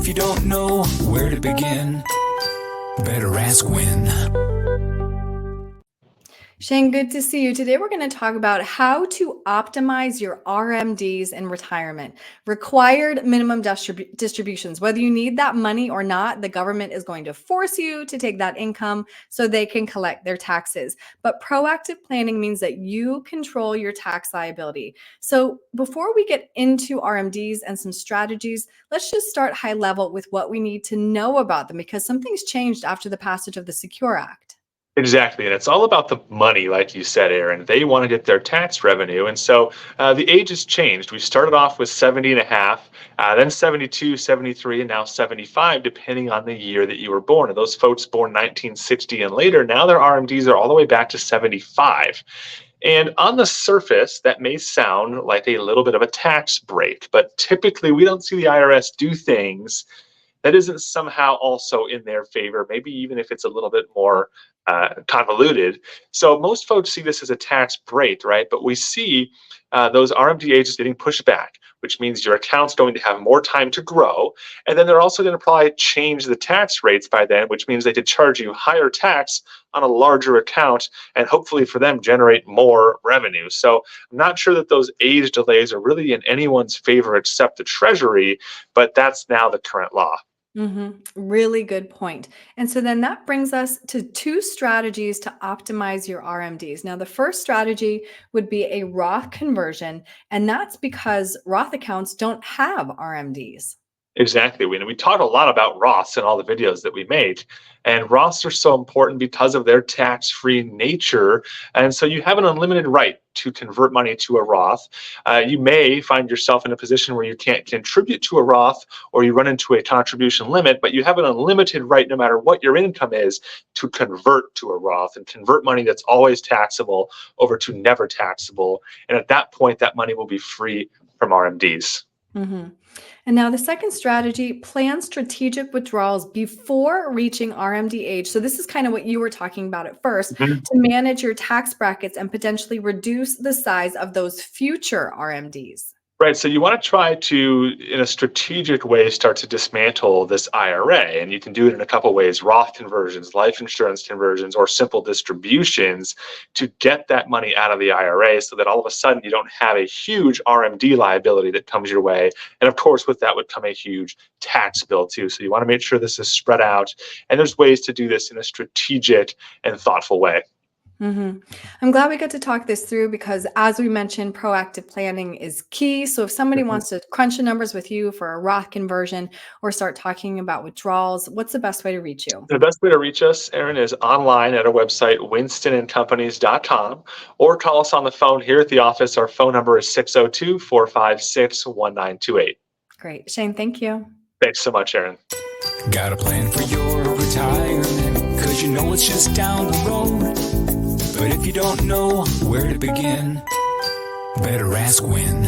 if you don't know where to begin, better ask Win. Shane, good to see you. Today, we're going to talk about how to optimize your RMDs in retirement. Required minimum distributions. Whether you need that money or not, the government is going to force you to take that income so they can collect their taxes. But proactive planning means that you control your tax liability. So before we get into RMDs and some strategies, let's just start high level with what we need to know about them, because something's changed after the passage of the Secure Act. Exactly. And it's all about the money, like you said, Erin. They want to get their tax revenue. And so the age has changed. We started off with 70 and a half, then 72, 73, and now 75, depending on the year that you were born. And those folks born 1960 and later, now their RMDs are all the way back to 75. And on the surface, that may sound like a little bit of a tax break, but typically we don't see the IRS do things that isn't somehow also in their favor, maybe even if it's a little bit more convoluted. So most folks see this as a tax break, right? But we see those RMD ages getting pushed back, which means your account's going to have more time to grow. And then they're also going to probably change the tax rates by then, which means they could charge you higher tax on a larger account and hopefully for them generate more revenue. So I'm not sure that those age delays are really in anyone's favor except the Treasury, but that's now the current law. Really good point. And so then that brings us to two strategies to optimize your RMDs. Now, the first strategy would be a Roth conversion, and that's because Roth accounts don't have RMDs. Exactly. We talked a lot about Roths in all the videos that we made, and Roths are so important because of their tax-free nature. And so you have an unlimited right to convert money to a Roth. You may find yourself in a position where you can't contribute to a Roth or you run into a contribution limit, but you have an unlimited right, no matter what your income is, to convert to a Roth and convert money that's always taxable over to never taxable. And at that point, that money will be free from RMDs. And now the second strategy, plan strategic withdrawals before reaching RMD age. So this is kind of what you were talking about at first, to manage your tax brackets and potentially reduce the size of those future RMDs. Right. So you want to try to, in a strategic way, start to dismantle this IRA. And you can do it in a couple ways: Roth conversions, life insurance conversions, or simple distributions to get that money out of the IRA so that all of a sudden you don't have a huge RMD liability that comes your way. And of course, with that would come a huge tax bill too. So you want to make sure this is spread out. And there's ways to do this in a strategic and thoughtful way. I'm glad we got to talk this through because, as we mentioned, proactive planning is key. So if somebody wants to crunch the numbers with you for a Roth conversion or start talking about withdrawals, what's the best way to reach you? The best way to reach us, Erin, is online at our website, winstonandcompanies.com, or call us on the phone here at the office. Our phone number is 602-456-1928. Great. Shane, thank you. Thanks so much, Erin. Got a plan for your retirement, 'cause you know it's just down the road. But if you don't know where to begin, better ask Win.